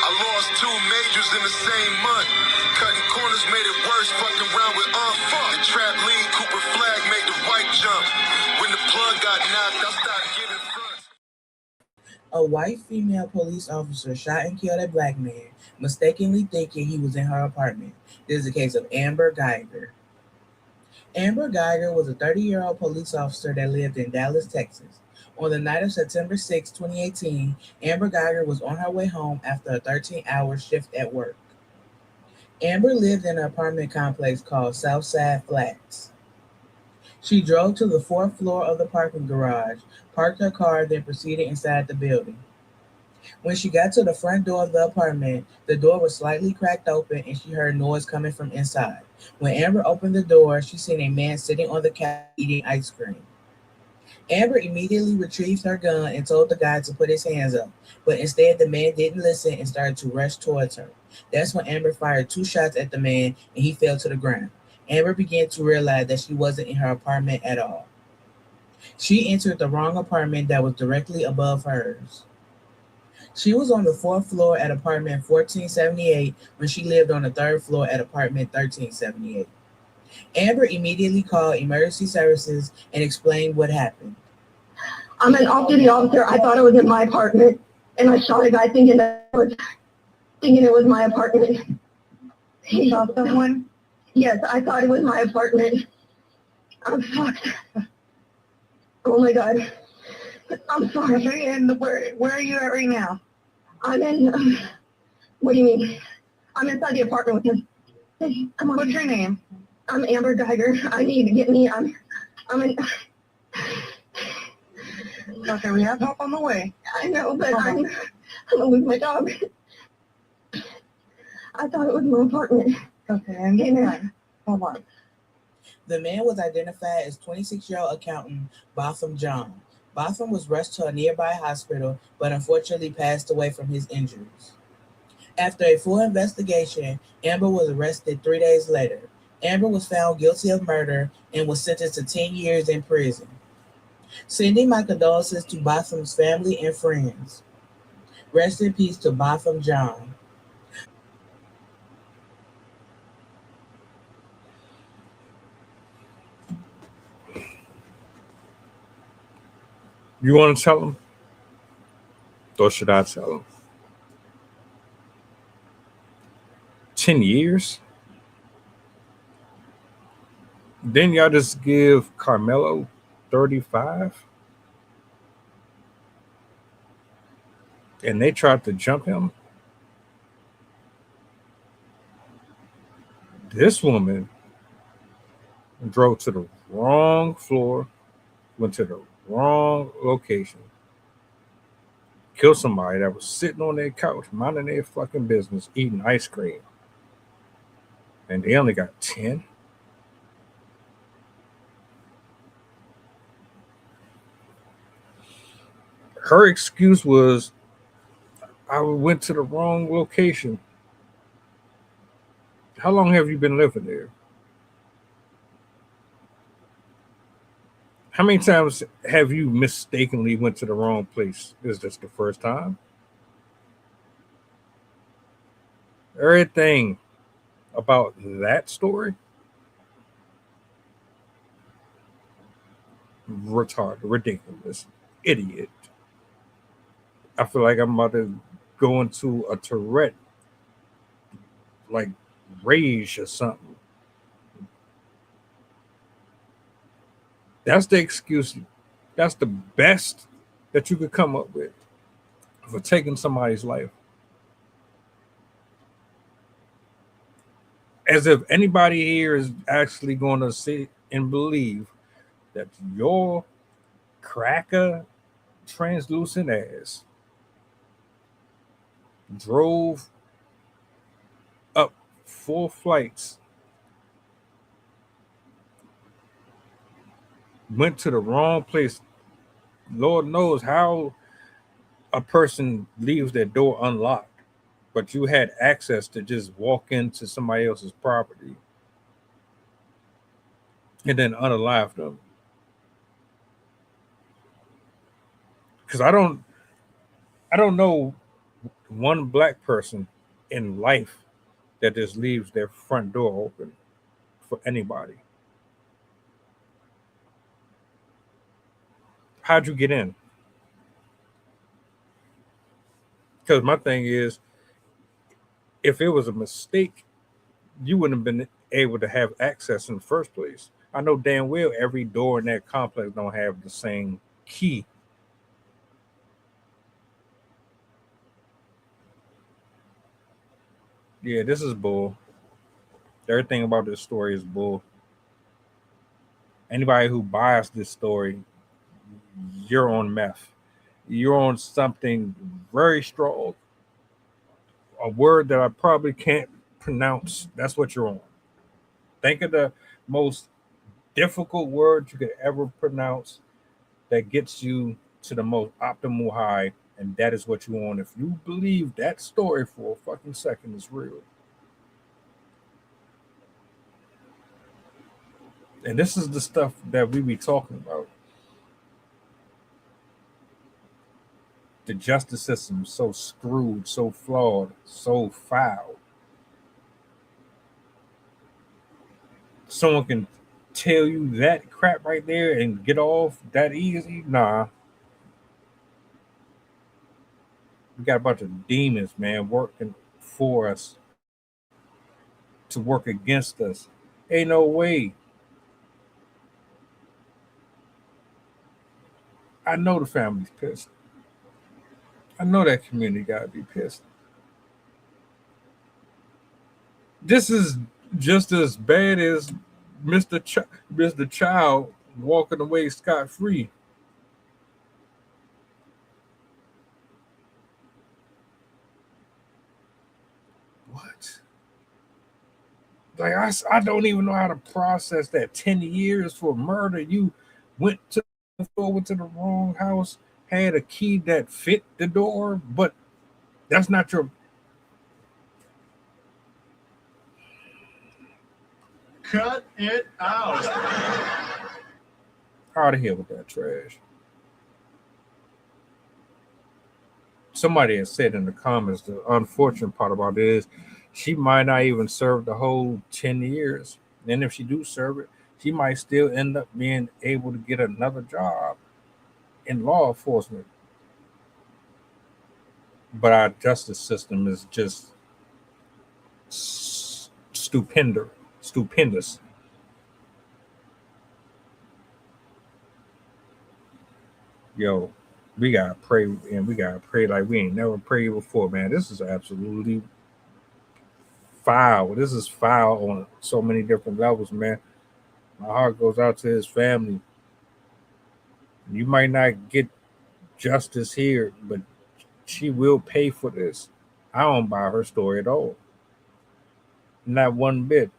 I lost 2 majors in the same month. Cutting corners made it worse, fucking around with fuck. The trap lead, Cooper flag made the white jump. When the plug got knocked, I started giving fronts. A white female police officer shot and killed a black man, mistakenly thinking he was in her apartment. This is the case of Amber Guyger. Amber Guyger was a 30-year-old police officer that lived in Dallas, Texas. On the night of September 6, 2018, Amber Guyger was on her way home after a 13-hour shift at work. Amber lived in an apartment complex called Southside Flats. She drove to the 4th floor of the parking garage, parked her car, then proceeded inside the building. When she got to the front door of the apartment, the door was slightly cracked open and she heard noise coming from inside. When Amber opened the door, she seen a man sitting on the couch eating ice cream. Amber immediately retrieved her gun and told the guy to put his hands up, but instead the man didn't listen and started to rush towards her. That's when Amber fired 2 shots at the man and he fell to the ground. Amber began to realize that she wasn't in her apartment at all. She entered the wrong apartment that was directly above hers. She was on the 4th floor at apartment 1478 when she lived on the 3rd floor at apartment 1378. Amber immediately called emergency services and explained what happened. I'm an off-duty officer. I thought it was in my apartment, and I shot a guy thinking it was my apartment. He shot someone? Yes, I thought it was my apartment. I'm fucked. Oh my God. I'm sorry. Okay, and where are you at right now? I'm in, what do you mean? I'm inside the apartment with him. Hey, come on. What's your name? I'm Amber Guyger. I need to get me, I'm in. Okay, we have help on the way. I know, but I'm gonna lose my job. I thought it was my apartment. Okay, and then, hold on. The man was identified as 26-year-old accountant Botham Jean. Botham was rushed to a nearby hospital, but unfortunately passed away from his injuries. After a full investigation, Amber was arrested 3 days later. Amber was found guilty of murder and was sentenced to 10 years in prison. Sending my condolences to Botham's family and friends. Rest in peace to Botham Jean. You want to tell him? Or should I tell him? 10 years? Then y'all just give Carmelo 35? And they tried to jump him? This woman drove to the wrong floor, went to the wrong location, killed somebody that was sitting on their couch, minding their fucking business, eating ice cream. And they only got 10? Her excuse was, I went to the wrong location. How long have you been living there? How many times have you mistakenly went to the wrong place? Is this the first time? Everything about that story? Retarded, ridiculous, idiot. I feel like I'm about to go into a Tourette, like rage or something. That's the excuse. That's the best that you could come up with for taking somebody's life. As if anybody here is actually going to sit and believe that your cracker translucent ass drove up 4 flights, went to the wrong place. Lord knows how a person leaves their door unlocked, but you had access to just walk into somebody else's property and then unalive them. Because I don't know one black person in life that just leaves their front door open for anybody. How'd you get in? Because my thing is, if it was a mistake, you wouldn't have been able to have access in the first place. I know damn well every door in that complex don't have the same key. Yeah, this is bull. Everything about this story is bull. Anybody who buys this story, you're on meth. You're on something very strong. A word that I probably can't pronounce. That's what you're on. Think of the most difficult word you could ever pronounce that gets you to the most optimal high, and that is what you want. If you believe that story for a fucking second is real. And this is the stuff that we be talking about. The justice system is so screwed, so flawed, so foul. Someone can tell you that crap right there and get off that easy? Nah. We got a bunch of demons, man, working for us to work against us. Ain't no way. I know the family's pissed. I know that community gotta be pissed. This is just as bad as Mr. Child walking away scot free. What? Like I don't even know how to process that. 10 years for murder. You went to the wrong house, had a key that fit the door, but that's not your. Cut it out. Out of here with that trash. Somebody has said in the comments the unfortunate part about it is she might not even serve the whole 10 years. And if she do serve it, she might still end up being able to get another job in law enforcement. But our justice system is just stupendous. Yo, we gotta pray, and we gotta pray like we ain't never prayed before, man. This is absolutely foul. This is foul on so many different levels, man. My heart goes out to his family. You might not get justice here, but she will pay for this. I don't buy her story at all. Not one bit.